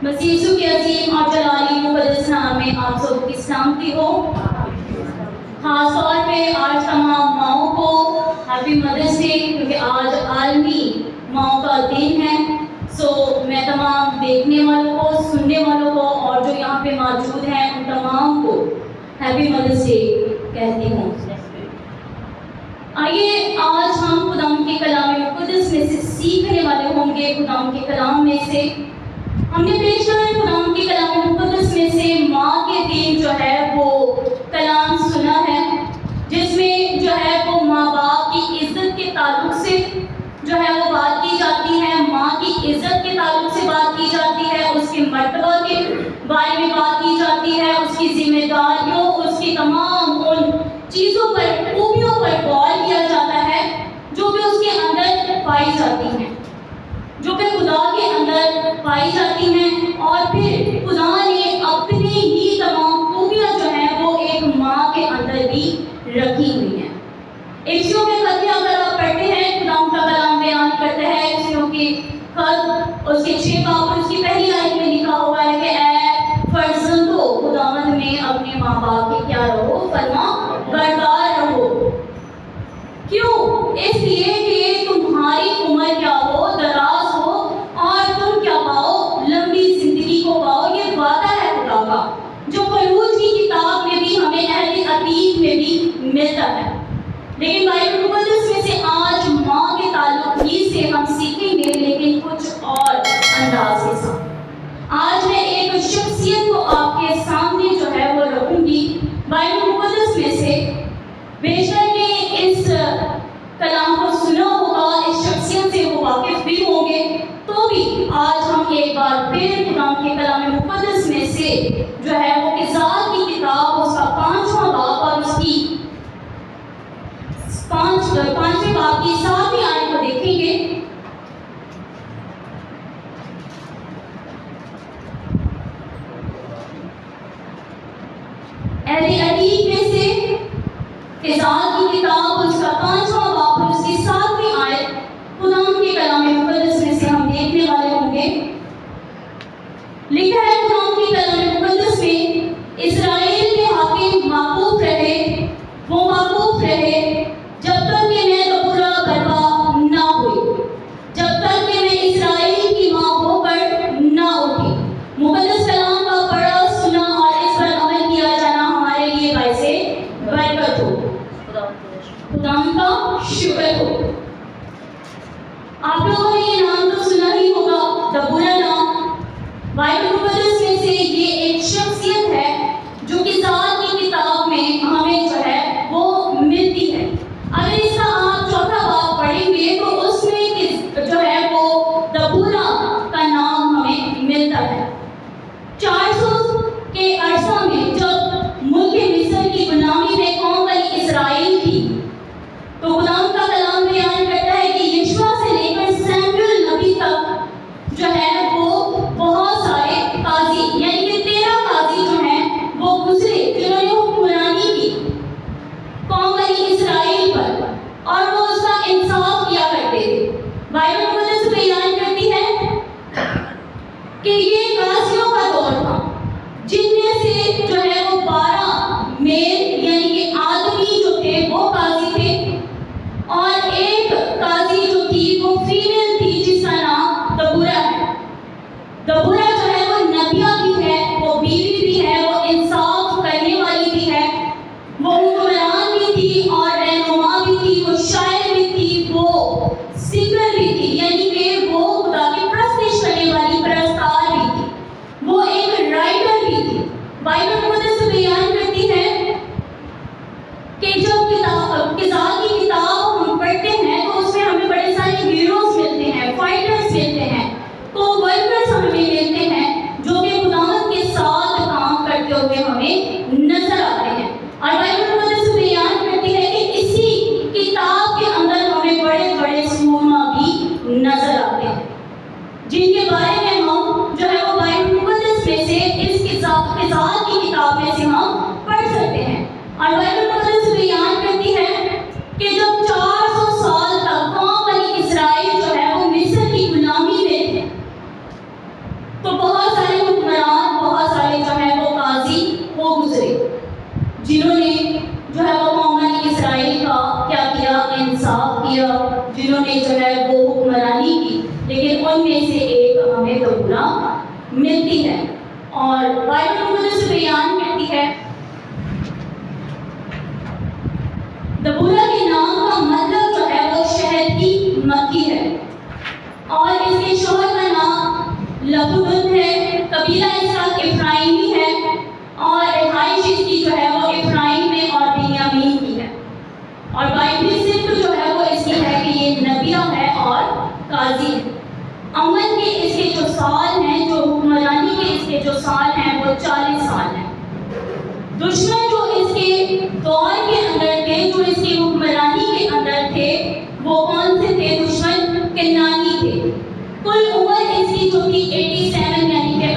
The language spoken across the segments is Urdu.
مسیح یسوع کے عظیم اور جلالی مقدس نام میں آپ سب کی سلامتی ہو۔ خاص طور پہ آج تمام ماؤں کو ہیپی مدرس ڈے، کیونکہ آج عالمی ماؤں کا دن ہے۔ میں تمام دیکھنے والوں کو، سننے والوں کو اور جو یہاں پہ موجود ہیں ان تمام کو ہیپی مدرس ڈے کہتی ہوں۔ آئیے آج ہم خداوند کے کلام مقدس میں سے سیکھنے والے ہوں گے۔ خداوند کے کلام میں سے ہم نے پیشتر خداوند کے کلام مقدس میں سے ماں کے دن جو ہے وہ کلام سنا ہے، جس میں جو ہے وہ ماں باپ کی عزت کے تعلق سے جو ہے وہ بات کی جاتی ہے، ماں کی عزت کے تعلق سے بات کی جاتی ہے، اس کے مرتبہ کے بارے میں بات کی جاتی ہے، اس کی ذمہ داریوں، اس کی تمام ان چیزوں پر، خوبیوں پر غور کیا جاتا ہے جو کہ اس کے اندر پائی جاتی ہیں، جو کہ خدا کے اندر پائی جاتی ہیں، اور پھر خدا نے اپنی ہی تمام خوبیاں جو ہیں وہ ایک ماں کے اندر بھی رکھی ہوئی ہیں۔ افسیوں کے خط میں اگر آپ پڑھتے ہیں، خدا کا کلام بیان کرتا ہے، افسیوں کے خط اس کے 6 باب اور اس کی پہلی آیت میں لکھا ہوا ہے کہ اے فرزندو خداوند میں اپنے ماں باپ کے کیا رہو، فرما بردار رہو۔ کیوں؟ اس لیے کہ تمہاری عمر کیا ہو، دراز ہو، اور تم کیا پاؤ، لمبی زندگی کو پاؤ۔ یہ وعدہ ہے خدا کا جو خروج کی کتاب میں بھی ہمیں عہد عتیق میں بھی ملتا ہے۔ لیکن بائبل مقدس میں سے آج ماں کے تعلق ہی سے ہم سیکھیں گے، لیکن کچھ اور انداز کے ساتھ۔ آج میں ایک شخصیت کو آپ کے سامنے جو ہے وہ رکھوں گی بائبل مقدس میں سے۔ بیشتر نے اس کلام کو سنا ہوگا، اس شخصیت سے وہ واقف بھی ہوں گے، تو بھی آج ہم ایک بار پھر خدا کے کلام مقدس میں سے جو ہے وہ قضات کی کتاب، اس کا 5واں باب اور اس کی 5ویں باب کی 7ویں آیت کو دیکھیں گے۔ عہد عتیق میں سے قضات کی کتاب، اس کا 5واں باب اور اس کی 7ویں آیت خدا کے کلام مقدس میں سے ہم دیکھنے والے ہوں گے۔ لکھا ہے خدا کے کلام مقدس میں، اسرائیل کے حاکم معکوف رہے، وہ معکوف رہے جب تک کہ میں دبورا برپا نہ ہوئی، جب تک کہ میں اسرائیل کی ماں ہو کر نہ اٹھی۔ مقدس کلام کا پڑھا، سنا اور اس پر عمل کیا جانا ہمارے لیے باعث برکت ہو۔ خدا کا شکر ہو۔ آپ لوگوں نے یہ نام تو سنا ہی ہوگا، دبورا نام۔ بائبل مقدس میں سے یہ ایک شخصیت ہے جو قضات کی کتاب میں ہمیں جو ہے وہ ملتی ہے۔ اگر اس کا آپ 4واں باب پڑھیں گے تو اس میں جو ہے وہ دبورا کا نام ہمیں ملتا ہے۔ 400 کے عرصہ میں جب ملک مصر کی غلامی میں قوم بنی اسرائیل تھی، تو خدا کا کلام بیان کرتا ہے کہ یشوع سے لے کر سیموئیل نبی تک جو ہے وہ بہت سارے قاضی، یعنی کہ 13 قاضی جو ہیں وہ گزرے، جنہوں نے حکمرانی کی قوم بنی اسرائیل پر، اور وہ اس کا انصاف کیا کرتے تھے۔ بائبل مقدس بیان کرتی ہے کہ یہ قاضیوں کا دور تھا، جن میں سے جو ہے وہ 12 میل یعنی کہ آدمی جو تھے وہ قاضی تھے، اور ایک قاضی جو تھی وہ فیمیل تھی جس کا نام دبورا ہے۔ دبورا جو ہے وہ نبیہ بھی ہے، وہ بیوی بھی ہے، وہ انصاف کرنے والی بھی ہے، وہ حکمران بھی تھی اور رہنما بھی تھی، وہ شاعر بھی تھی، وہ سنگر بھی تھی، یعنی کہ وہ خدا کی پرستش کرنے والی پرستار بھی تھی، وہ ایک رائٹر بھی تھی۔ بائبل مقدس بیان کرتی ہے اسرائیل کا کیا کیا؟ انصاف کیا، جنہوں نے جو ہے وہ حکمرانی کی، لیکن ان میں سے ایک ہمیں دبورا ملتی ہے۔ اور بائبل مقدس بیان کرتی ہے، دبورا کے نام کا مطلب جو ہے وہ شہد کی مکھی ہے، اور اس کے شوہر کا نام لبود ہے، قبیلہ اس کا افرائیمی ہے، اور رہائش اس کی جو ہے وہ افرائیم میں اور بنیامین کی ہے، اور بائبل صرف جو ہے وہ اس کی ہے کہ یہ نبیہ ہے اور قاضی ہے۔ عمل کے اس کے جو سال ہیں، جو حکمرانی کے اس کے جو سال ہیں وہ 40 سال ہیں۔ دشمن جو اس کے دور کے اندر تھے، جو اس کی حکمرانی کے اندر تھے، وہ کون سے تھے؟ دشمن کنعانی تھے۔ کل عمر اس کی جو تھی 87 یعنی کہ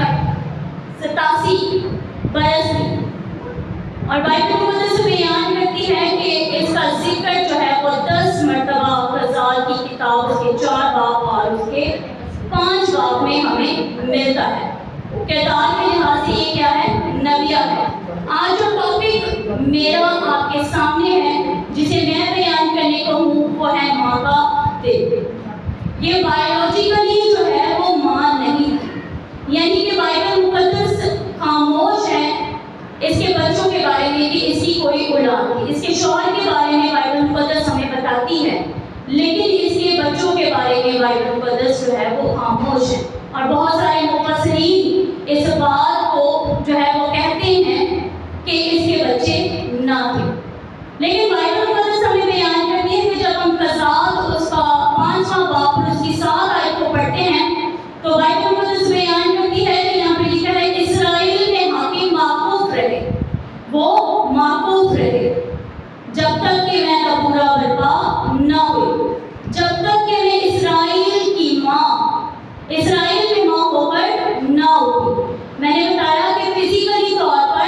87 برس تھی، اور بائبل مقدس بیان کرتی ہے کہ اس کا ذکر جو ہے وہ 10 مرتبہ غزال کی کتاب اس کے 4 باب اور اس کے 5 باب میں ہمیں ملتا ہے۔ کردار کے لحاظ سے یہ کیا ہے؟ نبیہ ہے۔ آج جو ٹاپک میرا آپ کے سامنے ہے، جسے میں بیان کرنے کو ہوں، وہ ہے ماں کا دل۔ یہ بایولوجیکلی جو ہے وہ ماں نہیں ہے، یعنی کہ بائبل مقدس خاموش ہے اس کے بچوں کے بارے میں کہ اس کی کوئی اولاد تھی۔ اس کے شوہر کے بارے میں بائبل مقدس ہمیں بتاتی ہے، لیکن اس کے بچوں کے بارے میں بائبل مقدس جو ہے وہ خاموش ہے، اور بہت سارے مفسرین اس بات کو جو ہے وہ کہتے ہیں کہ اس کے بچے نہ تھے۔ لیکن بائبل مقدس ہمیں بیان کرتی ہے کہ جب ہم قضات اس کا 5واں باب اور اس کی 7 آیت کو پڑھتے ہیں، تو بائبل مقدس بیان کرتی ہے کہ یہاں پہ لکھا ہے اسرائیل میں حاکم معکوف رہے، وہ معکوف رہے جب تک کہ میں دبورا برپا نہ ہوئی، جب تک کہ میں اسرائیل کی ماں، اسرائیل میں ماں ہو کر نہ ہوئی۔ میں نے بتایا کہ فزیکلی طور پر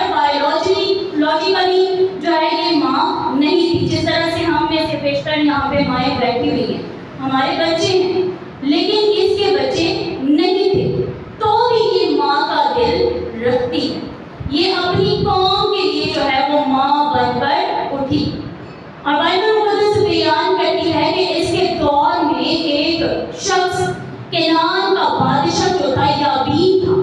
لوجیکلی جو ہے یہ ماں نہیں تھی، جس طرح سے ہم میں سے بیشتر یہاں پہ مائیں بیٹھی ہوئی ہیں، ہمارے بچے ہیں، لیکن اس کے بچے نہیں تھے، تو بھی یہ ماں کا دل رکھتی ہے، یہ اپنی قوم کے لیے جو ہے وہ ماں بن کر اٹھی۔ اور بائبل مقدس بیان کرتی ہے کہ اس کے دور میں ایک شخص کنعان کا بادشاہ جو تھا یابین تھا،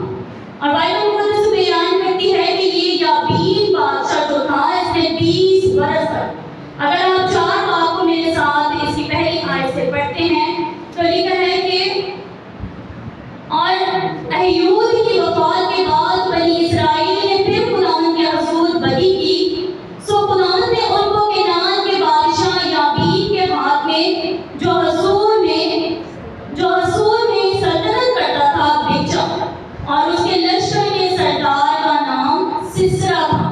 اور بائبل مقدس بیان کرتی ہے کہ یہ یابین بادشاہ جو تھا اس نے 20 برس تک، اگر آپ 4 باب کو میرے ساتھ اس کی پہلی آیت سے پڑھتے ہیں تو لکھا ہے کہ اور اہیود کی وفات کے بعد بنی اسرائیل نے پھر خداوند کے حضور بدی کی، سو خداوند نے ان کو کنعان کے بادشاہ یابین کے ہاتھ میں جو حضور میں سلطنت کرتا تھا بھیجا، اور اس کے لشکر کے سردار کا نام سسرا تھا،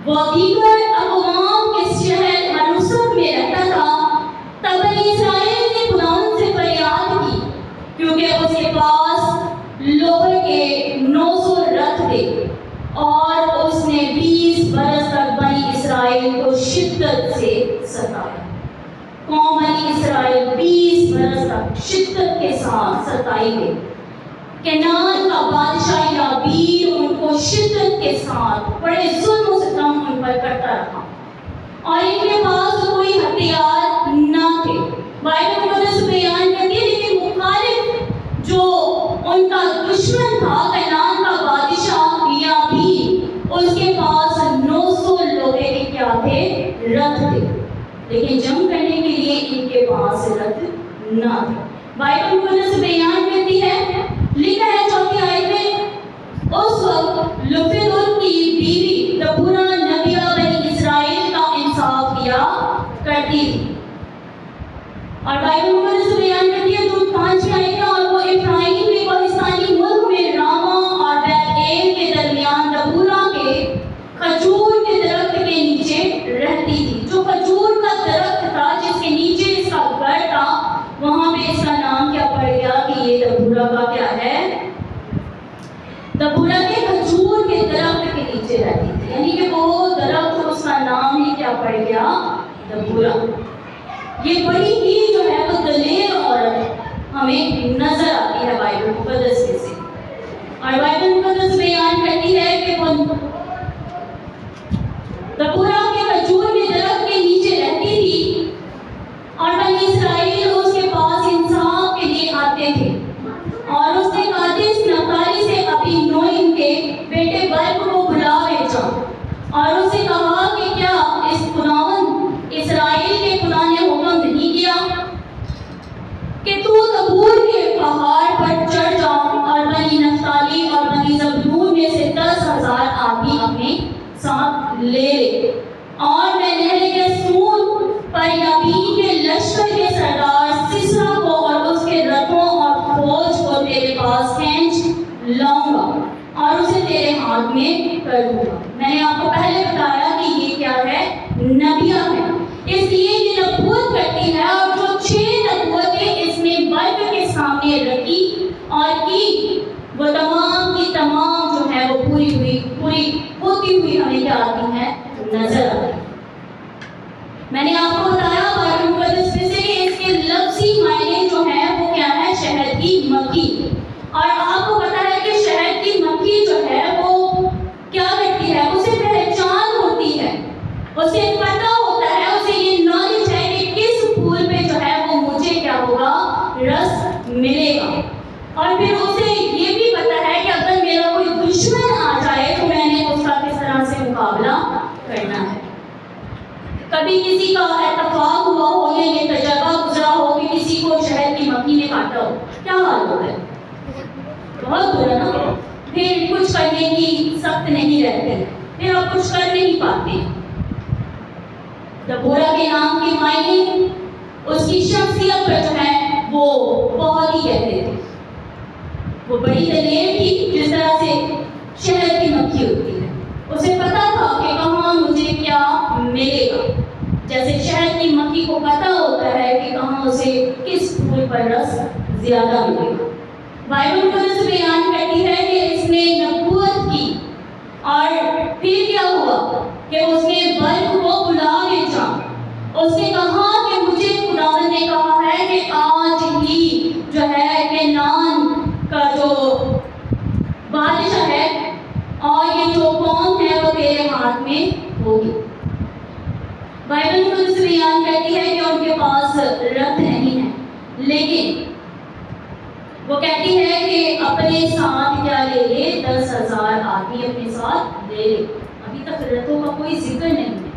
وہ دیگر اقوام کے شہر منوسب میں رہتا تھا۔ تب بنی اسرائیل نے خداوند سے فریاد کی، کیونکہ اس کے پاس لوہے کے 900 رتھ تھے، اور اس نے 20 برس تک بنی اسرائیل کو شدت سے ستایا۔ قوم بنی اسرائیل 20 برس تک شدت کے ساتھ ستائی گئی۔ کنعان کا بادشاہ یابین ان کو شدت کے ساتھ بڑے ظلم و ستم ان پر کرتا رہا، اور ان کے پاس کوئی ہتھیار نہ تھے۔ بائبل مقدس بیان کرتی ہے لیکن مخالف جو ان کا دشمن تھا کنعان کا بادشاہ یابین، اس کے پاس 900 لوہے کے کیا تھے؟ رتھ تھے، لیکن جنگ کرنے کے لیے ان کے پاس رتھ نہ تھے۔ بائبل مقدس بیان کرتی ہے، لکھا ہے 4 آیت میں، اس وقت لفدل کی بیوی دبورا نبیہ بنی اسرائیل کا انصاف کیا کرتی تھی، اور بائبل مقدس بیان کرتی ہے 5 آیت کا، اور وہ افرائیم میں کوہستانی ملک میں راما اور بیت ایل کے درمیان دبورا کے کھجور کے درخت کے نیچے رہتی تھی۔ جو کھجور کا درخت تھا جس کے نیچے اس کا گھر تھا، وہاں پہ اس کا نام کیا پڑ گیا کہ یہ دبورا کا کیا ہے؟ دبورا کے کھجور کے درخت کے نیچے رہتی تھی، یعنی کہ وہ درخت اس کا نام ہی کیا پڑ گیا؟ دبورا۔ یہ بڑی ہی جو ہے وہ دلیر عورت ہمیں نظر آتی ہے بائبل مقدس میں سے، اور بائبل مقدس بیان کرتی ہے کہ وہ دبورا کے کھجور کے درخت کے نیچے میں نے آپ کو بتایا بائبل مقدس میں سے کہ اس کے لفظی معنی جو ہیں وہ کیا ہے؟ شہد کی مکھی. اور آپ کو پتا ہے کہ شہد کی مکھی جو ہے وہ کیا کرتی ہے؟ اسے پہچان ہوتی ہے, اسے پتا ہوتا ہے, اسے یہ نالج ہے کہ کس پھول پہ جو ہے وہ مجھے کیا ہوگا؟ رس ملے گا. اور پھر اسے یہ بھی پتا ہے کہ اگر میرا کوئی دشمن آ جائے تو میں نے اس کا کس طرح سے مقابلہ کرنا ہے. کبھی کسی کا اتفاق ہوا ہو یا یہ تجربہ گزرا ہو کہ کسی کو شہد کی مکھی نے کاٹا ہو, کیا حال ہوتا ہے؟ بہت برا نا. پھر کچھ کرنے کی سخت نہیں رہتے, پھر آپ کچھ کر نہیں پاتے. دبورا کے نام کے معنی اس کی شخصیت پر جو ہے وہ بہت ہی کہتے تھے. وہ بڑی دلیر تھی, جس طرح سے شہد کی مکھی ہوتی ہے. اسے پتا تھا کہ کہاں مجھے کیا ملے گا, جیسے شہد کی مکھی کو پتا ہوتا ہے کہ کہاں اسے کس پھول پر رس زیادہ ملے گا. بائبل مقدس بیان کرتی ہے کہ اس نے نبوت کی اور پھر کیا ہوا کہ اس نے برق کو بلا بھیجا. اس نے کہا کہ مجھے خداوند نے کہا ہے کہ آج ہی جو ہے کینان کا جو بادشاہ ہے اور یہ جو قوم ہے وہ تیرے ہاتھ میں ہوگی. بائبل مقدس بیان کرتی ہے کہ ان کے پاس رتھ نہیں ہے, لیکن وہ کہتی ہے کہ اپنے ساتھ کیا لے لے؟ 10,000 آدمی اپنے ساتھ لے لے. ابھی تک رتھوں کا کوئی ذکر نہیں ہے.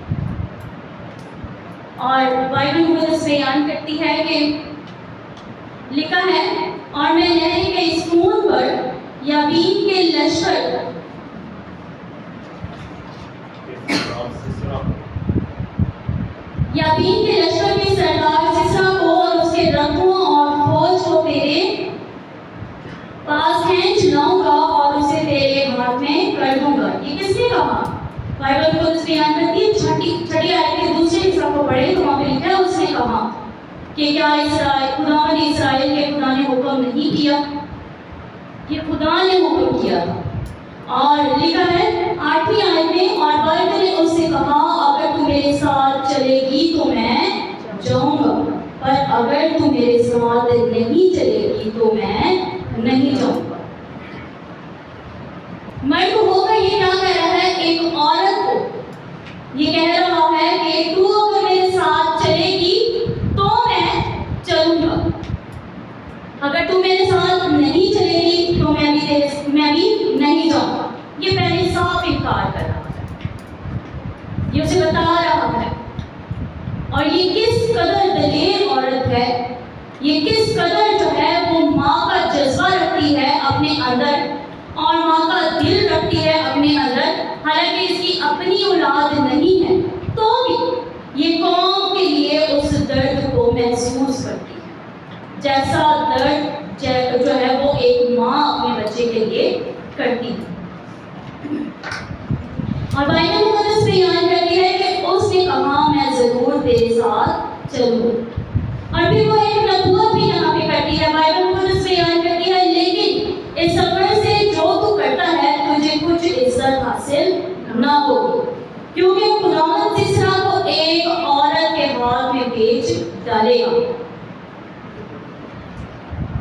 اور بائبل مقدس بیان کرتی ہے کہ لکھا ہے, اور میں نہر کے اس خون پر یابین کے لشکر کے سردار سسرا کو اور اس کے رتھوں اور فوج کو تیرے پاس کھینچ لاؤں گا اور اسے تیرے ہاتھ میں کر دوں گا. یہ کس نے کہا؟ بائبل مقدس بیان کرتی ہے چھٹی آیت کے دوسرے حصہ کو پڑھے تو وہاں پہ لکھا ہے اس نے کہا کہ کیا خدا نے اسرائیل کے خدا نے حکم نہیں کیا؟ یہ خدا نے حکم کیا. اور لکھا ہے 8ویں آیت میں, اور برق نے اس سے کہا اگر تو میرے ساتھ چلے گی تو میں جاؤں گا, پر اگر تو میرے ساتھ نہیں چلے گی تو میں نہیں جاؤں گا. مرد ہو کر یہ کیا کہہ رہا ہے؟ ایک عورت کو یہ کہہ رہا ہے کہ تو اگر میرے ساتھ چلے گی تو میں چلوں گا, اگر تو میرے ساتھ نہیں چلے گی تو میں بھی نہیں جاؤں گا. یہ پہلے صاف انکار کر رہا ہے, یہ اسے بتا رہا ہے. اور یہ کس قدر دلیر عورت ہے, یہ کس قدر جو ہے وہ ماں کا جذبہ رکھتی ہے اپنے اندر اور ماں کا دل رکھتی ہے اپنے اندر, حالانکہ اس کی اپنی اولاد نہیں ہے تو بھی یہ قوم کے لیے اس درد کو محسوس کرتی ہے, جیسا درد جو ہے وہ ایک ماں اپنے بچے کے لیے کرتی ہے. اور بائبل مقدس بیان کرتی ہے کہ اس نے کہا میں ضرور تیرے ساتھ چلوں. اور پھر وہ ایک نبوت بھی یہاں پہ کرتی ہے. بائبل مقدس بیان کرتی ہے لیکن اس سفر سے جو تو کرتا ہے تجھے کچھ عزت حاصل نہ ہوگی, کیونکہ خداوند سسرا کو ایک عورت کے ہاتھ میں بیچ ڈالے گا.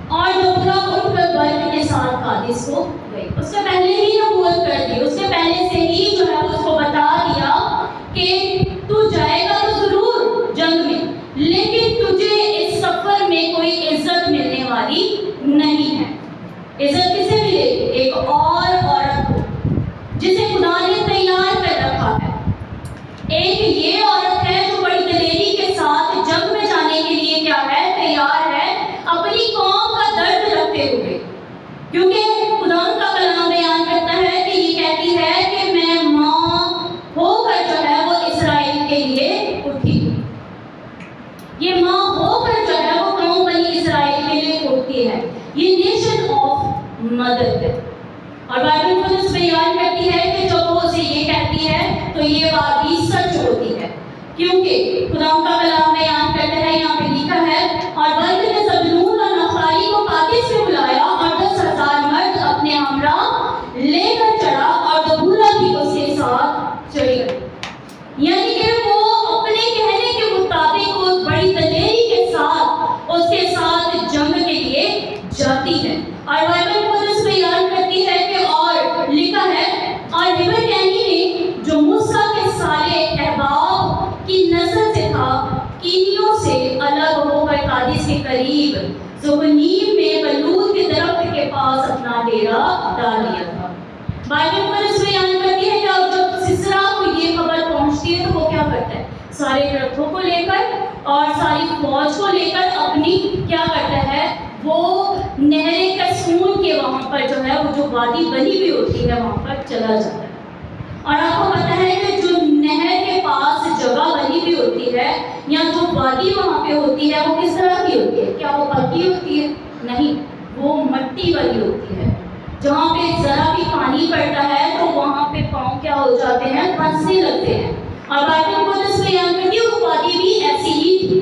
اور دبورا اٹھ کر برق کے ساتھ قادس کو گئی. اس نے پہلے ہی نبوت کر دی, اس نے پہلے سے ہی جو ہے اس کو بتا دیا کہ تو جائے گا تو ضرور جنگ میں, لیکن تجھے اس سفر میں کوئی عزت ملنے والی نہیں ہے. عزت کسے ملے گی؟ ایک اور عورت کو جسے خدا نے تیار کر رکھا ہے. ایک یہ عورت ہے جو بڑی دلیری کے ساتھ جنگ میں جانے کے لیے کیا ہے؟ تیار ہے, اپنی قوم کا درد رکھتے ہوئے. کیونکہ خدا کا کلام بیان کرتا ہے کہ یہ کہتی ہے کہ میں ماں ہو کر جو ہے وہ اسرائیل کے لیے اٹھی. یہ ماں ہو کر جو ہے وہ قوم بنی اسرائیل کے لیے اٹھتی ہے. یہ نیشن آف مدر ہے. اور بائبل مقدس بیان کرتی ہے کہ جب وہ اسے یہ کہتی ہے تو یہ بات بھی سچ ہوتی ہے, کیونکہ خدا کا کلام بیان کرتا ہے, یہاں پہ لکھا ہے اور برق نے زبلون اور نفتالی کو قادس سے بلایا اور 10,000 مرد اپنے ہمراہ لے کر چڑھا اور دبورا بھی اس کے ساتھ چڑھی گئی. یعنی کہ وہ اپنے کہنے کے تھا کینیوں سے الگ ہو کر قادس کے قریب زغنیم میں بلوط کے درخت کے پاس اپنا ڈیرا ڈال لیا تھا۔ بائبل مقدس بیان کرتی ہے کہ جب سسرا کو یہ خبر پہنچتی ہے تو وہ کیا کرتا ہے؟ سارے درختوں کو لے کر اور ساری فوج کو لے کر اپنی کیا کرتا ہے؟ وہ نہر کسون کے وہاں پر جو ہے وہ جو وادی بنی ہوئی ہوتی ہے وہاں پر چلا جاتا ہے۔ اور آپ کو پتہ ہے کہ جو نہر کے پاس جگہ بنی ہوئی ہوتی ہے یا جو وادی وہاں پہ ہوتی ہے وہ کس طرح کی ہوتی ہے؟ کیا وہ پکی ہوتی ہے؟ نہیں، وہ مٹی والی ہوتی ہے۔ جہاں پہ ذرا بھی پانی پڑتا ہے تو وہاں پہ پاؤں کیا ہو جاتے ہیں؟ پھنسنے لگتے ہیں۔ اور بائبل مقدس بیان کرتی ہے وہ وادی بھی ایسی ہی تھی۔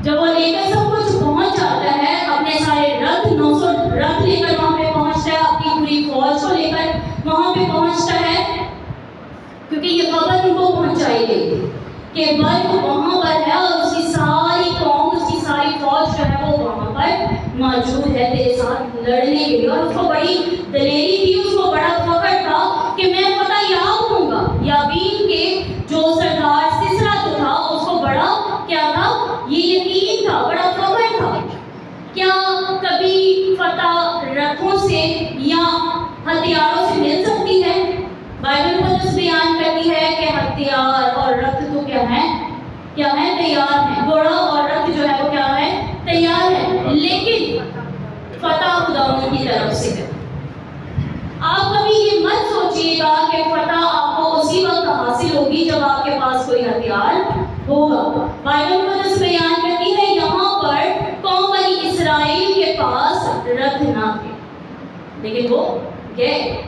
جب وہ لے کر سب کچھ پہنچ جاتا ہے، اپنے سارے رتھ 900 رتھ لے کر وہاں پہ پہنچتا ہے، اپنی پوری فوج کو لے کر وہاں پہ پہنچتا ہے، کیونکہ یہ خبر ان کو پہنچائی گئی تھی کہ برق وہاں پر ہے اور اس کی ساری قوم، اس کی ساری فوج جو ہے وہ وہاں پر موجود ہے تیرے ساتھ لڑنے کے لیے۔ اور اس کو بڑی دلیری تھی، اس کو بڑا فخر تھا کہ میں فتح یاب ہوں گا۔ یابین کے جو سردار سسرا جو تھا اس کو بڑا کیا تھا؟ یہ یقین تھا، بڑا فخر تھا۔ کیا کبھی فتح رتھوں سے یا ہتھیاروں سے مل سکتی ہے؟ بائبل مقدس بیان کرتی ہے کہ ہتھیار اور رتھ تو کیا ہے؟ کیا ہے؟ تیار ہے۔ گھوڑا اور رتھ جو ہے وہ کیا ہے؟ تیار ہے، لیکن فتح خداوند کی طرف سے ہے۔ آپ کبھی یہ مت سوچیے گا کہ فتح آپ کو اسی وقت حاصل ہوگی جب آپ کے پاس کوئی ہتھیار ہوگا۔ بائبل مقدس بیان کرتی ہے یہاں پر قوم بنی اسرائیل کے پاس رتھ نہ تھے، لیکن وہ گئے،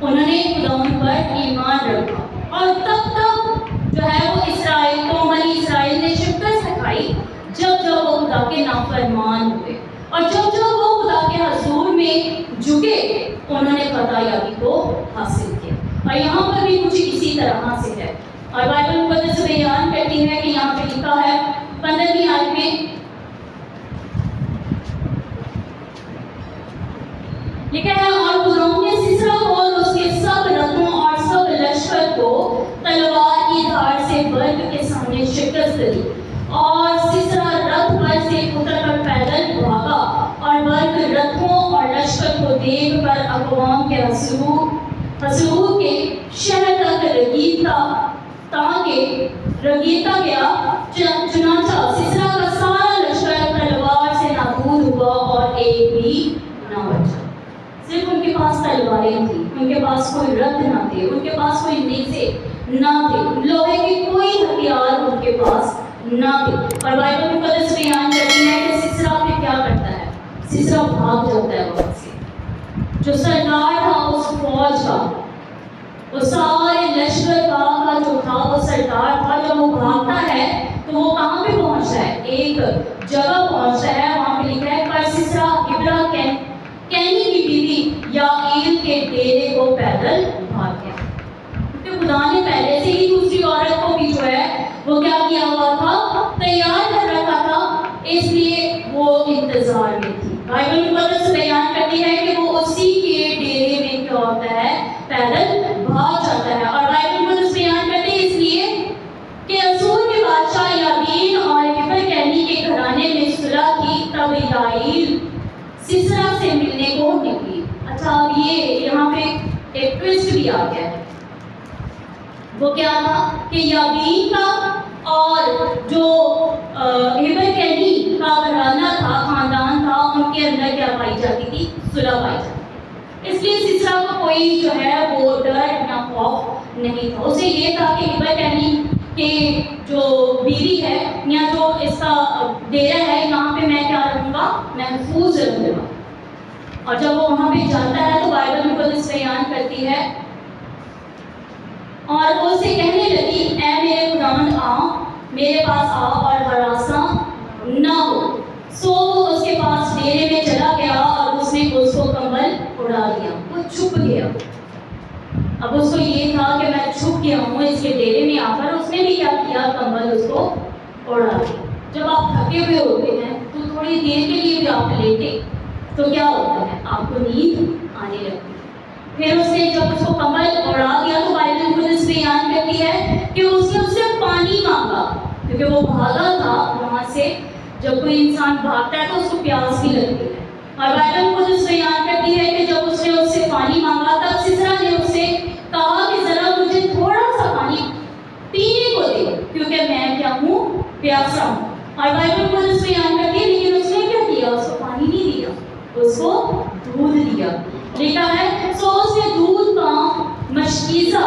انہوں نے خداوند پر ایمان رکھا، اور تب تک جو ہے وہ اسرائیل قوم بنی اسرائیل نے شکست کھائی جب وہ خدا کے نافرمان ہوئے، اور جب وہ خدا کے حضور میں جھکے انہوں نے فتح یابی کو حاصل کیا۔ اور یہاں پر بھی کچھ اسی طرح سے ہے۔ اور بائبل مقدس بیان کرتی ہے کہ یہاں پہ لکھا ہے 15ویں آیت میں لکھا ہے، اور خداوند نے سسرا کو اور اس کے سب رتھوں اور سب لشکر کو تلوار کی دھار سے برق کے سامنے شکست دی، اور سسرا رتھ پر سے اتر کر پیدل بھاگا، اور برق رتھوں اور لشکر کو دیکھ کر اقوام کے حصور کے شہر تک رگیتا گیا، چنانچہ سسرا کا سارا لشکر تلوار سے نابود ہوا اور ایک بھی نہ بچا۔ صرف ان کے پاس تلواریں تھیں، ان کے پاس کوئی رتھ نہ تھے، ان کے پاس کوئی نیزے نہ تھے، لوہے کے کوئی ہتھیار ان کے پاس نہ تھے۔ اور بائبل مقدس بیان کرتی ہے کہ سسرا پھر کیا کرتا ہے؟ سسرا بھاگ جاتا ہے وہاں سے۔ جو سردار تھا اس فوج کا، وہ سارے لشکر کا جو تھا وہ سردار تھا، جب وہ بھاگتا ہے تو وہ کہاں پہ پہنچتا ہے؟ ایک جگہ پہنچتا ہے، وہاں پہ لکھا ہے پر سسرا ابرا کینی کی بیوی یائیل کے ڈیرے کو پیدل بھاگ گیا، کیونکہ خدا نے پہلے سے ہی دوسری عورت کو بھی جو ہے وہ کیا کیا ہوا تھا؟ تیار کر رکھا تھا، اس لیے وہ انتظار میں تھی۔ بائبل مقدس بیان کرتی ہے کہ وہ اسی کے ڈیرے میں کیا ہوتا ہے؟ پیدل بھاگ جاتا ہے۔ اور بائبل مقدس بیان کرتے ہیں اس لیے کہ اسور کے بادشاہ یابین اور ہبر کینی کے گھرانے میں صلح کی، تب یائیل سسرا سے ملنے کو نکلی۔ اچھا، اب یہ یہاں پہ ایک ٹویسٹ بھی آ گیا ہے۔ وہ کیا تھا کہ یابین کا اور جو ہبر کینی کا گھرانہ تھا، خاندان تھا، ان کے اندر کیا پائی جاتی تھی؟ صلح پائی جاتی تھی۔ اس لیے سسرا کو کوئی جو ہے وہ ڈر یا خوف نہیں تھا۔ اسے یہ تھا کہ ہبر کینی کہ جو بیوی ہے یا جو اس کا ڈیرا ہے یہاں پہ میں کیا رہوں گا؟ محفوظ رہوں گا۔ اور جب وہ وہاں پہ جاتا ہے تو بائبل مقدس بیان کرتی ہے، اور وہ اسے کہنے لگی، اے میرے خداوند آ، میرے پاس آ اور ہراساں نہ ہو۔ سو وہ اس کے پاس ڈیرے میں چلا گیا اور اس نے اس کو کمبل اڑا دیا، وہ چھپ گیا۔ اب اس کو یہ تھا کہ میں چھپ گیا ہوں اس کے ڈیرے میں آ کر، اس نے بھی کیا کیا؟ کمبل اس کو اڑا دیا۔ جب آپ تھکے ہوئے ہوتے ہیں تو تھوڑی دیر کے لیے بھی آپ لیٹے تو کیا ہوتا ہے؟ آپ کو نیند آنے لگتی ہے۔ پھر اس نے جب اس کو کمبل اڑا دیا تو بائبل مقدس بیان کرتی ہے کہ اس نے اس سے پانی مانگا، کیونکہ وہ بھاگا تھا وہاں سے. جب کوئی انسان بھاگتا ہے تو اس کو پیاس بھی لگتی ہے، اور بائبل مقدس بیان کرتی ہے کہ جب اس نے اس سے پانی مانگا تب سسرا نے اس سے کہا کہ ذرا مجھے تھوڑا سا پانی پینے کو دے، کیونکہ میں کیا ہوں، پیاسا ہوں. اور بائبل مقدس بیان کرتی ہے لیکن اس نے کیا کیا، اس کو پانی نہیں دیا، اس کو دودھ دیا. لکھا ہے سو اس نے دودھ کا مشکیزہ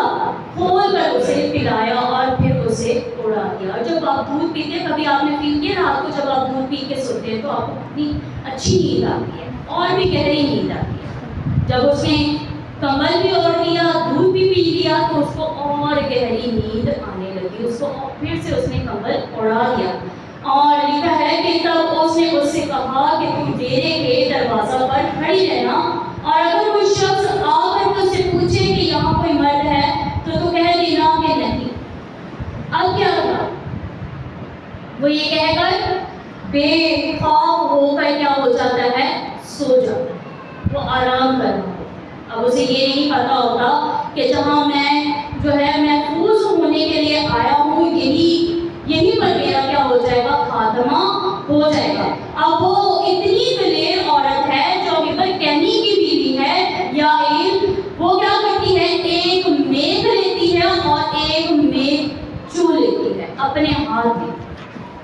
کھول کر اسے پلایا اور پھر اسے اڑا دیا. اور جب آپ دودھ پیتے ہیں، کبھی آپ نے فیل کیا رات کو جب آپ دودھ پی کے سوتے ہیں تو آپ کو کتنی اچھی نیند آتی ہے اور بھی گہری نیند آتی ہے. جب اس نے کمبل بھی اوڑھ لیا، دودھ بھی پی لیا تو اس کو اور گہری نیند آنے لگی. اس کو پھر سے اس نے کمبل اڑا دیا. اور لکھا ہے کہ تب اس نے اس سے کہا کہ تم ڈیرے کے دروازہ پر کھڑی رہنا، اور اگر کوئی شخص آ کر تجھ سے پوچھے کہ یہاں کوئی مرد ہے تو تو کہہ دینا کہ نہیں. اب کیا ہوگا؟ وہ یہ کہہ کر بے خوف ہو کر کیا ہو جاتا ہے، سو جاتا ہے، وہ آرام کر رہا ہے. اب اسے یہ نہیں پتا ہوتا کہ جہاں میں جو ہے محفوظ ہونے کے لیے آیا ہوں، یہی پر میرا کیا ہو جائے گا، خاتمہ ہو جائے گا. اب وہ اتنی دلیر عورت ہے جو ہبر کہنی کی بیوی ہے، یا وہ کیا کرتی ہے، ایک میخ لیتی ہے اور ایک میخ چو لیتی ہے اپنے ہاتھ میں.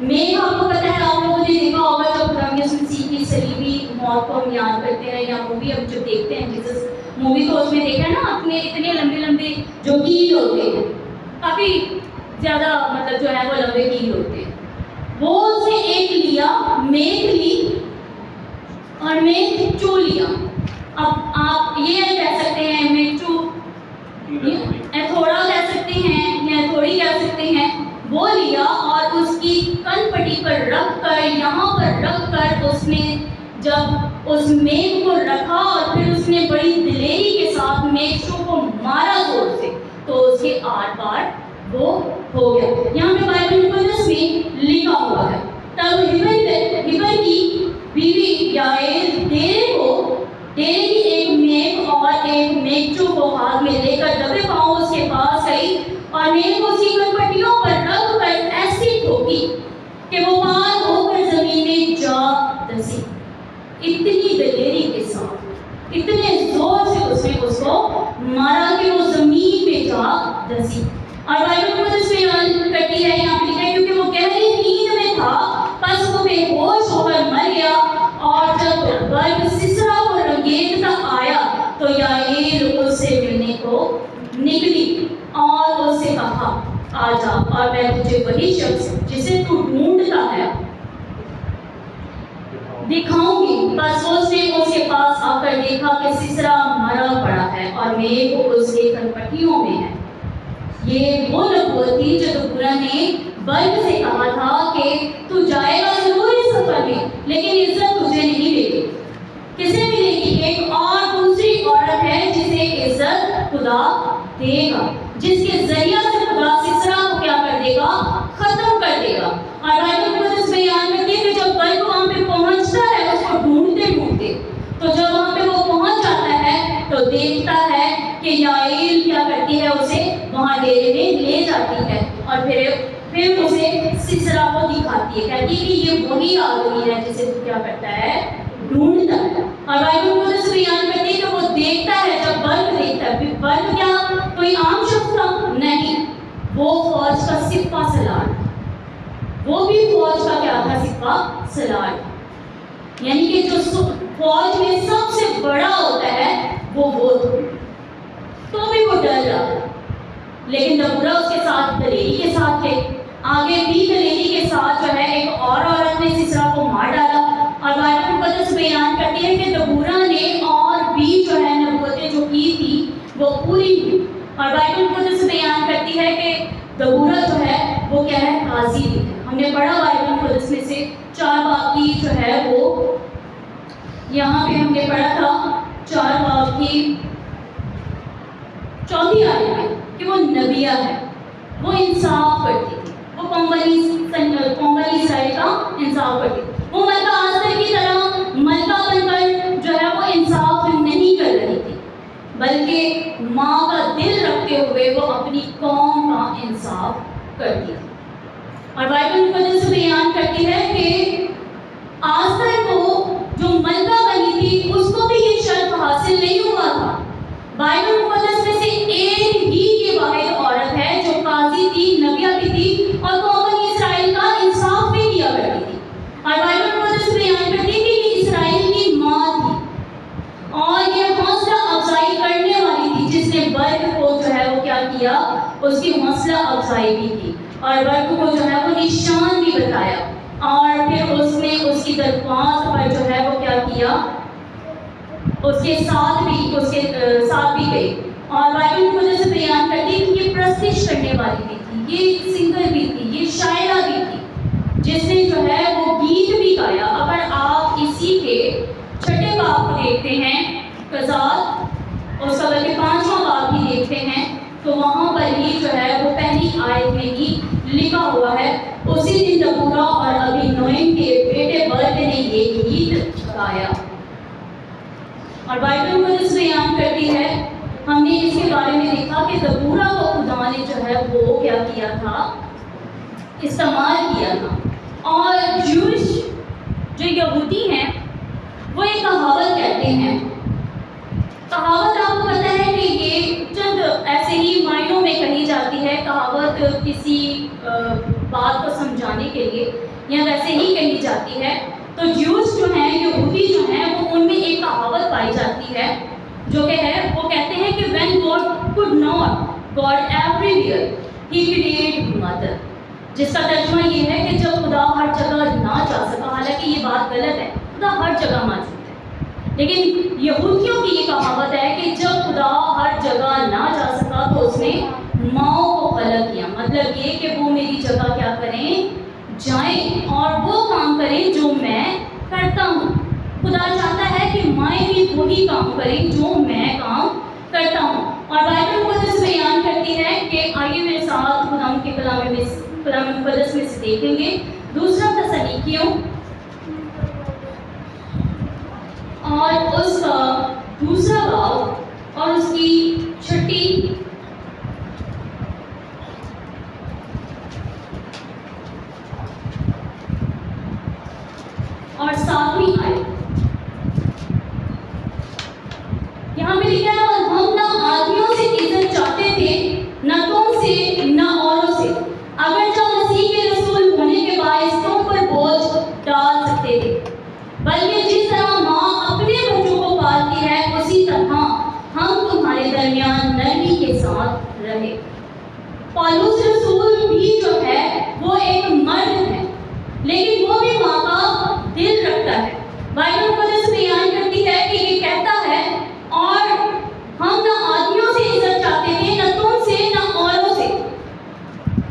میخ آپ کو پتہ ہے، آپ لوگوں نے دیکھا ہوگا جب خدا یسوع مسیح کی صلیبی موت کو ہم یاد کرتے ہیں، یا مووی ہم جب دیکھتے ہیں جیسس مووی، تو اس میں دیکھا ہے نا اپنے اتنے لمبے لمبے جو کیل ہوتے ہیں، کافی زیادہ مطلب جو ہے وہ لمبے کیل ہوتے ہیں. وہ اس نے ایک لیا، میخ لی اور میخ چو لیا. اب آپ یہ کہہ سکتے ہیں میخ چو تھوڑا کہہ سکتے ہیں یا تھوڑی کہہ سکتے ہیں. وہ لیا اور اس کی کن پٹی پر رکھ کر، یہاں پر رکھ کر اس نے جب اس میخ کو رکھا اور پھر اس نے بڑی دلیری کے ساتھ میخ چو کو مارا زور سے، تو اس کے آر پار وہ ہو گیا. یہاں پہ بائبل مقدس میں لکھا ہوا ہے تب ہبر کی بیوی یائل ڈیرے کی ایک میخ اور ایک میخ چو کو ہاتھ میں لے کر دبے پاؤں اس کے پاس گئی اور میخ کو اسی کن پٹیوں پر رکھ کر ایسی ٹھوکی کہ وہ پار ہو کر زمین میں جا دسی. اتنی دلیری کے ساتھ، اتنے زور سے اس نے اس کو مارا کہ وہ زمین میں جا دسی. اور بائبل مقدس بیان کرتی ہے یہاں پہ لکھا ہے کیونکہ وہ گہری نیند میں تھا، پس وہ بے ہوش ہو کر مر گیا. اور جب برق سسرا کو رنگیرتا آیا تو یائل اس سے ملنے کو نکلی اور اس سے کہا آ جا اور میں تجھے وہی شخص جسے تو ڈھونڈتا ہے دکھاؤں گی. بس اس نے اس کے پاس آ کر دیکھا کہ سسرا مرا پڑا ہے اور میخ اس کے کنپٹیوں میں ہے. یہ وہ نبوت تھی جو دبورا نے برق سے کہا تھا کہ تو جائے گا ضرور اس سفر میں، لیکن عزت تجھے نہیں ملے گی. کسے ملے گی؟ ایک اور دوسری عورت ہے جسے عزت خدا دے گا، جس کے ذریعہ سے خدا سسرا کو کیا کر دے گا، ختم کر دے گا. اور بائبل مقدس بیان کرتی ہے کہ جب برق وہاں پہ پہنچتا ہے اس کو ڈھونڈتے تو جب وہاں پہ وہ پہنچ جاتا ہے تو دیکھتا ہے کہ یائل کیا کرتی ہے، اسے وہاں ڈیرے میں لے جاتی ہے اور پھر اسے سسرا کو دکھاتی ہے، کہتی ہے کہ یہ وہی آدمی ہے جسے تو کیا کرتا ہے، ڈھونڈتا ہے. اور بائبل مقدس بیان کرتی ہے کہ وہ دیکھتا ہے، جب برق دیکھتا ہے، برق کیا کوئی عام شخص تھا؟ نہیں، وہ فوج کا سپہ سالار، وہ بھی فوج کا کیا تھا، سپہ سالار. یعنی کہ جو فوج میں سب سے بڑا ہوتا ہے وہ تھا. تو بھی وہ ڈر رہا، لیکن دبورا اس کے ساتھ دلیری کے ساتھ تھے. آگے بھی دلیری کے ساتھ جو ہے ایک اور عورت نے سسرا کو مار ڈالا. اور بائبل مقدس بیان کرتی ہے کہ دبورا نے اور بھی جو ہے نبوتیں جو کی تھی وہ پوری ہوئی. اور بائبل مقدس بیان کرتی ہے کہ دبورا جو ہے وہ کیا ہے، قاضی بھی ہے. ہم نے پڑھا بائبل مقدس میں سے 4 باب کی جو ہے وہ یہاں پہ ہم نے پڑھا تھا 4 باب کی 4 آیت میں کہ وہ نبیہ ہے، وہ انصاف کرتی تھی، وہ قوم بنی اسرائیل کا انصاف کرتی تھی. وہ ملکہ آستر کی طرح ملکہ بن کر جو ہے وہ انصاف نہیں کر رہی تھی، بلکہ رکھتے ہوئے وہ اپنی قوم کا انصاف کرتی تھی. اور بائبل مقدس بیان کرتی ہے کہ آسر کو جو ملکہ بنی تھی اس کو بھی یہ شرف حاصل نہیں ہوا تھا. بائبل مقدس میں سے ایک ہی یہ واحد عورت ہے جو قاضی تھی, نبیہ بھی تھی اور قوم بنی اسرائیل کا انصاف بھی کیا کرتی تھی. اور بائبل مقدس بیان کرتی ہے کہ یہ اسرائیل کی ماں تھی اور یہ حوصلہ افزائی کرنے والی تھی, جس نے برق کو جو ہے وہ کیا کیا, اس کی حوصلہ افزائی بھی کی اور برق کو جو ہے وہ نشان بھی بتایا. اور پھر اس نے اس کی درخواست پر جو ہے وہ کیا کیا, اس کے ساتھ بھی گئی. اور بائبل مقدس بیان کرتی ہے کہ یہ پرستش کرنے والی بھی تھی, یہ سنگر بھی تھی, یہ شاعرہ بھی تھی, جس نے جو ہے وہ گیت بھی گایا. اگر آپ اسی کے 6 باب کو دیکھتے ہیں, قضات اس کا بلکہ 5واں باب بھی دیکھتے ہیں, تو وہاں پر ہی جو ہے وہ پہلی آیت میں ہی لکھا ہوا ہے, اسی دن دبورا اور ابھی نوئم کے بیٹے برق نے یہ گیت گایا. اور بائبل مقدس بیان کرتی ہے, ہم نے اس کے بارے میں دیکھا کہ دبورا کو خدا نے جو ہے وہ کیا کیا تھا, استعمال کیا تھا. اور جوش جو یہودی ہیں وہ ایک کہاوت کہتے ہیں. کہاوت آپ کو پتہ ہے کہ یہ چند ایسے ہی معنوں میں کہی جاتی ہے. کہاوت کسی بات کو سمجھانے کے لیے یا ویسے ہی کہی جاتی ہے. تو جوز جو ہیں, یہودی جو ہیں, وہ ان میں ایک کہاوت پائی جاتی ہے جو کہ ہے, وہ کہتے ہیں کہ when God could not, God everywhere, he created mother. جس کا ترجمہ یہ ہے کہ جب خدا ہر جگہ نہ جا سکا, حالانکہ یہ بات غلط ہے, خدا ہر جگہ موجود ہے, لیکن یہودیوں کی یہ کہاوت ہے کہ جب خدا ہر جگہ نہ جا سکا تو اس نے ماؤں کو خلق کیا. مطلب یہ کہ وہ میری جگہ کیا کریں, جائیں اور وہ کام کریں جو میں کرتا ہوں. خدا چاہتا ہے کہ مائیں بھی وہی کام کریں جو میں کام کرتا ہوں. اور بائبل مقدس بیان کرتی ہے کہ آئیے میرے ساتھ خدا کے کلام مقدس میں سے دیکھیں گے 2 تسالونیکیوں اور اس کا 2 باب اور اس کی 6 اور 7ویں آیت. یہاں پہ لکھا ہے, اور ہم نہ آدمیوں سے عزت چاہتے تھے, نہ تم سے نہ اوروں سے, اگرچہ مسیح کے رسول ہونے کے باعث تم پر بوجھ ڈال سکتے تھے, بلکہ جس طرح ماں اپنے بچوں کو پالتی ہے اسی طرح ہم تمہارے درمیان نرمی کے ساتھ رہے. پالوس رسول بھی جو ہے وہ ایک مرد ہے, لیکن وہ بھی ماں کا دل رکھتا ہے. بائبل مقدس بیان کرتی ہے کہ یہ کہتا ہے, اور ہم نہ آدمیوں سے عزت چاہتے تھے, نہ تم سے نہ اوروں سے.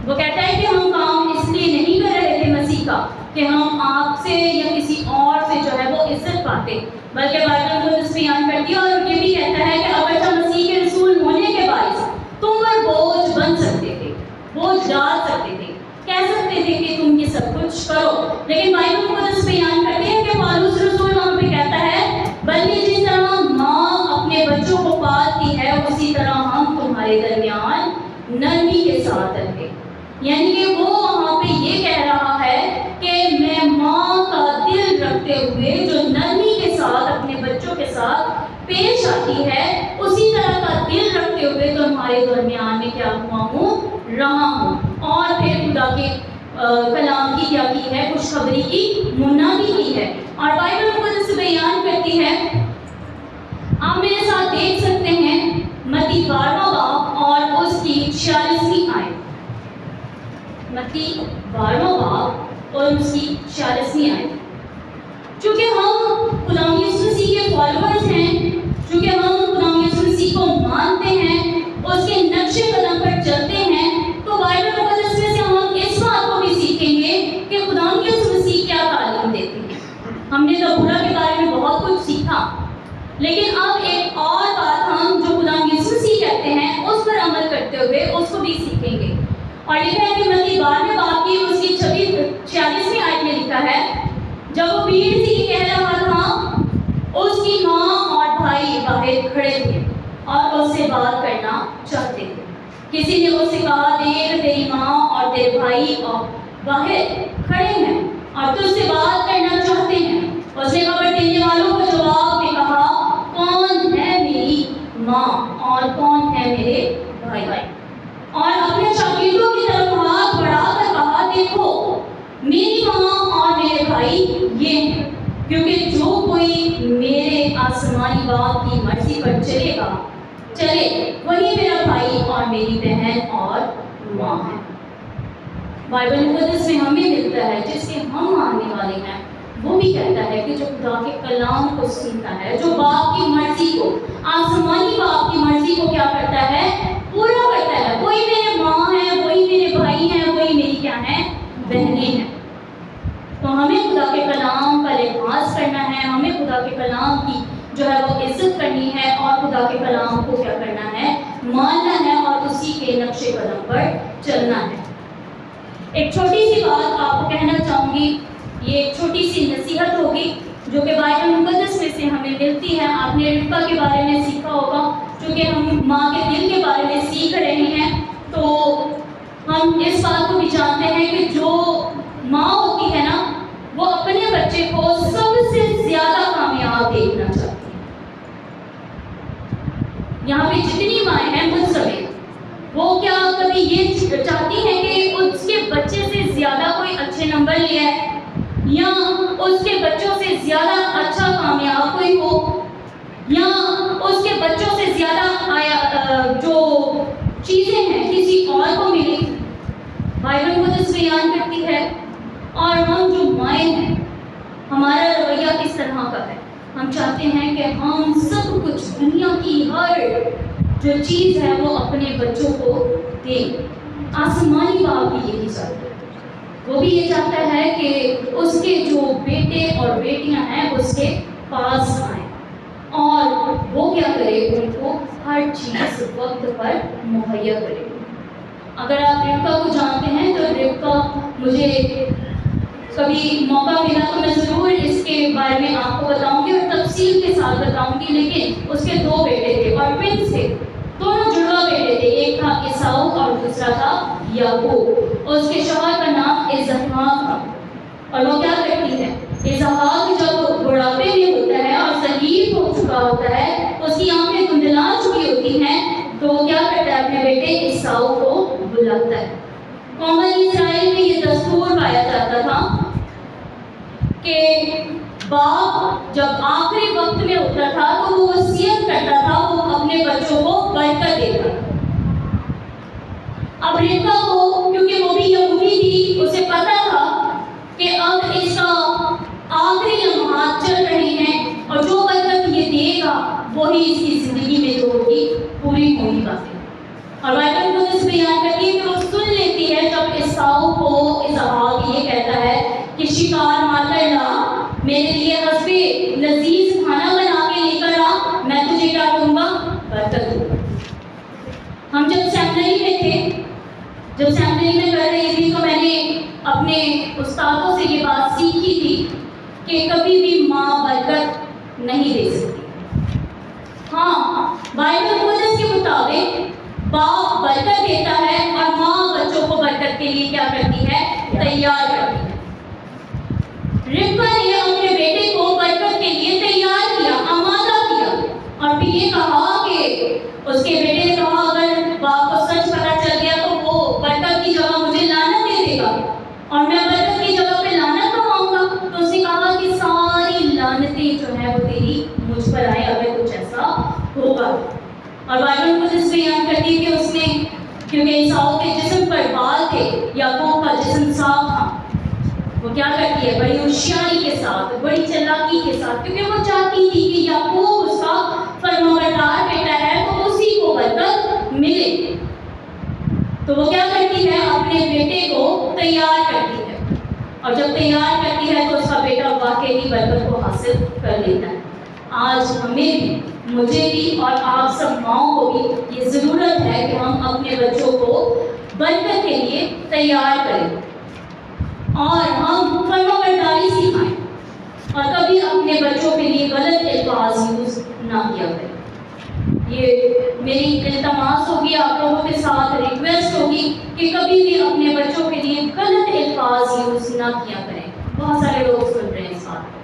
وہ کہتا ہے کہ ہم کام اس لیے نہیں کر رہے تھے مسیح کا کہ ہم آپ سے یا کسی اور سے جو ہے وہ عزت پاتے, بلکہ بائبل مقدس بیان کرتی ہے اور یہ بھی کہتا ہے کہ اگرچہ مسیح کے رسول ہونے کے باعث تم پر بوجھ بن سکتے تھے, بوجھ ڈال سکتے تھے, کہہ سکتے تھے کہ تم یہ سب کچھ کرو, لیکن بائبل مقدس بیان کرتے ہیں کہ پالوس رسول وہاں پہ کہتا ہے, بلکہ جس طرح ماں اپنے بچوں کو پالتی ہے اسی طرح ہم تمہارے درمیان نرمی کے ساتھ رہے. یعنی کہ وہ وہاں پہ یہ کہہ رہا ہے کہ میں ماں کا دل رکھتے ہوئے جو نرمی کے ساتھ اپنے بچوں کے ساتھ پیش آتی ہے, اسی طرح کا دل رکھتے ہوئے تمہارے درمیان میں کیا ہوا ہوں, رہا ہوں. اور پھر خدا کے کلام کی کیا کی ہے, خوشخبری کی منادی کی ہے. اور بائبل مقدس بیان کرتی ہے, آپ میرے ساتھ دیکھ سکتے ہیں متی 12واں باب اور اس کی 46ویں آیت. متی 12واں باب اور اس کی 46ویں آیت. چونکہ ہم خدا یسوع مسیح کے فالوورز ہیں, چونکہ ہم خدا یسوع مسیح کو مانتے ہیں, اس کے نقش قدم پر چلتے ہیں, تو بائبل مقدس میں سے ہم اس بات کو بھی سیکھیں گے کہ خدا یسوع مسیح کیا تعلیم دیتے ہیں. ہم نے دبورا کے بارے میں بہت کچھ سیکھا, لیکن اب ایک اور بات ہم جو خدا یسوع مسیح کہتے ہیں اس پر عمل کرتے ہوئے اس کو بھی سیکھیں گے. اور لکھا ہے کہ متی 12ویں باب کی اس کی 46ویں آیت میں لکھا ہے, جب وہ بھیڑ سے یہ کہہ رہا تھا, اس کی ماں اور بھائی باہر کھڑے تھے اور اس سے بات کرنا چاہتے تھے. کسی نے اس سے کہا دیکھ تیری ماں اور تیرے بھائی باہر کھڑے ہیں اور تجھ سے بات کرنا چاہتے ہیں۔ اس نے خبر دینے والوں کو جواب میں کہا کون ہے میری ماں اور کون ہے میرے بھائی، اور اپنے شاگردوں کی طرف ہاتھ بڑھا کر کہا دیکھو میری ماں اور میرے بھائی یہ ہیں، کیونکہ جو کوئی میرے آسمانی باپ کی مرضی پر چلے وہی میرا بھائی اور میری بہن اور ماں ہے۔ بائبل مقدس میں ہمیں ملتا ہے جس کے ہم ماننے والے ہیں وہ بھی کہتا ہے کہ جو خدا کے کلام کو سنتا ہے، جو باپ کی مرضی کو، آسمانی باپ کی مرضی کو کیا کرتا ہے، پورا کرتا ہے، وہی میرے ماں ہے، وہی میرے بھائی ہیں، وہی میری کیا ہے، بہنیں ہیں۔ تو ہمیں خدا کے کلام کا لحاظ کرنا ہے، ہمیں خدا کے کلام کی جو ہے وہ عزت کرنی ہے اور خدا کے کلام کو کیا کرنا ہے، ماننا ہے اور اسی کے نقش قدم پر چلنا ہے۔ ایک چھوٹی سی بات آپ کو کہنا چاہوں گی، یہ ایک چھوٹی سی نصیحت ہوگی جو کہ بائبل مقدس میں سے ہمیں ملتی ہے۔ آپ نے ربکا کے بارے میں سیکھا ہوگا، چونکہ ہم ماں کے دل کے بارے میں سیکھ رہے ہیں تو ہم اس بات کو بھی جانتے ہیں کہ جو ماں ہوتی ہے نا وہ اپنے بچے کو سب سے زیادہ کامیاب دیکھنا چاہتی ہے۔ یہاں پہ جتنی مائیں ہیں مجھ سمیت، وہ کیا کبھی یہ چاہتی ہیں کہ اس کے بچے سے زیادہ کوئی اچھے نمبر لے آئے یا اس کے بچوں سے زیادہ اچھا کامیاب کوئی ہو یا اس کے بچوں سے زیادہ جو چیزیں ہیں کسی اور کو ملی؟ بائبل مقدس بیان کرتی ہے۔ اور ہم جو مائیں ہیں ہمارا رویہ کس طرح کا ہے؟ ہم چاہتے ہیں کہ ہم سب کچھ دنیا کی ہر جو چیز ہے وہ اپنے بچوں کو دیں۔ آسمانی باپ بھی یہی چاہتا ہے، وہ بھی یہ چاہتا ہے کہ اس کے جو بیٹے اور بیٹیاں ہیں اس کے پاس آئیں اور وہ کیا کرے، ان کو ہر چیز وقت پر مہیا کرے۔ اگر آپ ربکا کو جانتے ہیں تو ربکا، مجھے کبھی موقع ملا تو میں ضرور اس کے بارے میں آپ کو بتاؤں گی اور تفصیل کے ساتھ بتاؤں گی، لیکن اس کے 2 بیٹے تھے اور ٹوینس تھے، دونوں جڑوا بیٹے تھے، ایک تھا عیساؤ اور دوسرا تھا یعقوب۔ اس کے شوہر کا نام اسحاق تھا اور وہ کیا کرتی ہے، اسحاق جب بڑھاپے میں ہوتا ہے اور ضعیف ہو چکا ہوتا ہے، اس کی آنکھیں دھندلا چکی ہوتی ہیں، تو وہ کیا کرتا ہے، اپنے بیٹے عیساؤ کو بلاتا ہے۔ قوم اسرائیل میں یہ دستور پایا جاتا تھا کہ باپ جب آخری وقت میں ہوتا تھا تو وہ وصیت کرتا تھا، وہ اپنے بچوں کو برکت دیتا تھا۔ اب ربکا کو، کیونکہ وہ بھی یہودی تھی، اسے پتا تھا کہ اب اس کا آخری لمحات چل رہے ہیں اور جو برکت یہ دے گا وہی اس کی زندگی میں جو ہوگی پوری ہونے والی ہے۔ اور بائبل مقدس بیان کرتی ہے کہ وہ سن لیتی ہے جب عیساؤ کو اسحاق یہ کہتا ہے کہ شکار مار کر لا، میرے لیے حسب لذیذ کھانا بنا کے لے کر آ، میں تجھے کیا کروں گا، برکت دوں گا۔ ہم جب سیمنری میں تھے، جب سیمنری میں کر رہی تھی تو میں نے اپنے استادوں سے یہ بات سیکھی تھی کہ کبھی بھی ماں برکت نہیں دے سکتی۔ ہاں، بائبل مقدس کے مطابق باپ برکت دیتا ہے اور ماں بچوں کو برکت کے لیے کیا کرتی ہے، تیار کرتی ہے۔ ربکا نے اپنے بیٹے کو برکت کے لیے تیار کیا، آمادہ کیا، اور پھر یہ کہا کہ اس کے بیٹے نے کہا اگر باپ کو سچ پتا چل گیا تو وہ برکت کی جگہ مجھے لعنت دے دے گا اور میں برکت کی جگہ پہ لعنت کماؤں گا۔ تو اس نے کہا کہ ساری لعنتیں جو ہے وہ تیری مجھ پر آئے اگر کچھ ایسا ہوگا۔ اور بائبل مقدس بیان کرتی ہے کہ اس نے، کیونکہ عیساؤ کے جسم پر بال تھے، یعقوب کا جسم صاف تھا، وہ کیا کرتی ہے، بڑی ہوشیاری کے ساتھ، بڑی چالاکی کے ساتھ، کیونکہ وہ چاہتی تھی کہ یعقوب اس کا فرمانبردار بیٹا ہے تو اسی کو برکت ملے، تو وہ کیا کرتی ہے، اپنے بیٹے کو تیار کرتی ہے، اور جب تیار کرتی ہے تو اس کا بیٹا واقعی برکت کو حاصل کر لیتا ہے۔ آج ہمیں بھی، مجھے بھی اور آپ سب ماؤں کو بھی یہ ضرورت ہے کہ ہم اپنے بچوں کو برکت کے لیے تیار کریں اور ہم فرمانبرداری سکھائیں اور کبھی اپنے بچوں کے لیے غلط الفاظ یوز نہ کیا کریں۔ یہ میری التماس ہوگی آپ لوگوں کے ساتھ، ریکویسٹ ہوگی کہ کبھی بھی اپنے بچوں کے لیے غلط الفاظ یوز نہ کیا کریں. بہت سارے لوگ سن رہے ہیں اس بات کو.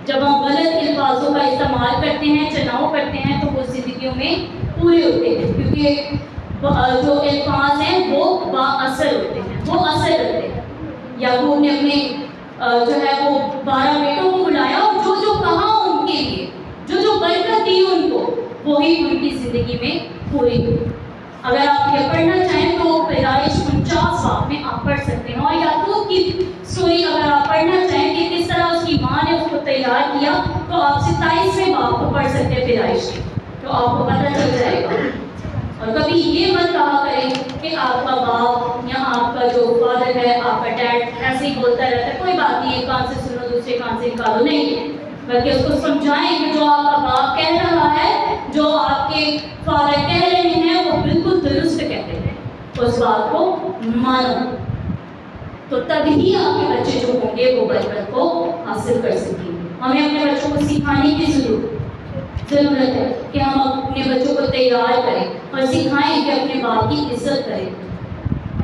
جب ہم غلط الفاظوں کا استعمال کرتے ہیں، چناؤ کرتے ہیں، تو وہ زندگیوں میں پورے ہوتے ہیں، کیونکہ جو الفاظ ہیں وہ با اثر ہوتے ہیں، وہ اثر رکھتے ہیں. یعقوب نے اپنے جو ہے وہ 12 بیٹوں کو بلایا اور جو جو کہا ان کے لیے، جو جو برکت دی ان کو، وہی ان کی زندگی میں پوری ہوئی. اگر آپ یہ پڑھنا چاہیں تو پیدائش 49 باب میں آپ پڑھ سکتے ہیں. اور یعقوب کی سٹوری اگر آپ پڑھنا چاہیں کہ کس طرح اس کی ماں نے اس کو تیار کیا، تو آپ 27ویں باب کو پڑھ سکتے ہیں پیدائش کے، تو آپ کو پتہ چل جائے گا. اور کبھی یہ مت کہا کریں کہ آپ کا باپ یا آپ کا جو فادر ہے، آپ کا ڈیڈ ایسے ہی بولتا رہتا ہے، کوئی بات نہیں، ایک کان سے سنو دوسرے کان سے نکالو. نہیں، بلکہ اس کو سمجھائیں کہ جو آپ کا باپ کہہ رہا ہے، جو آپ کے فادر کہہ رہے ہیں، وہ بالکل درست کہتے ہیں، اس بات کو مانو. تو تبھی آپ کے بچے جو ہوں گے وہ برکت کو حاصل کر سکیں گے. ہمیں اپنے بچوں کو سکھانے کی ضرورت ہے کہ ہم اپنے بچوں کو تیار کریں اور سکھائیں کہ اپنے باپ کی عزت کریں.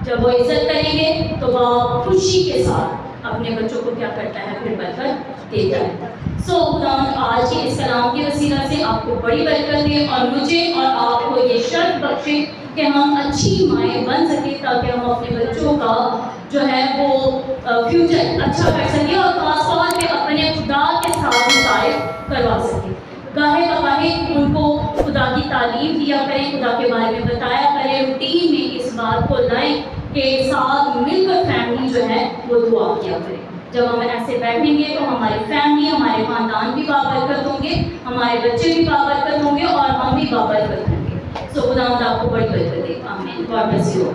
جب وہ عزت کریں گے تو باپ خوشی کے ساتھ اپنے بچوں کو کیا کرتا ہے، پھر برکت دیتا ہے. خداوند آج کے اس کلام کے وسیلہ سے آپ کو بڑی برکت دے اور مجھے اور آپ کو یہ شرط بخشے کہ ہم اچھی مائیں بن سکیں، تاکہ ہم اپنے بچوں کا جو ہے وہ فیوچر اچھا کر سکیں اور خاص طور پہ اپنے خدا کے ساتھ متعارف کروا سکیں. گاہے بگاہے ان کو خدا کی تعلیم دیا کریں، خدا کے بارے میں بتایا کریں، روٹین میں اس بات کو لائیں کہ ساتھ مل کر فیملی جو ہے وہ دعا کیا کریں. جب ہم ایسے بیٹھیں گے تو ہماری فیملی، ہمارے خاندان بھی بابرکت ہوں گے، ہمارے بچے بھی بابرکت ہوں گے اور ہم بھی بابرکت ہوں گے. خدا آپ کو بڑی برکت دے. آمین. God bless you.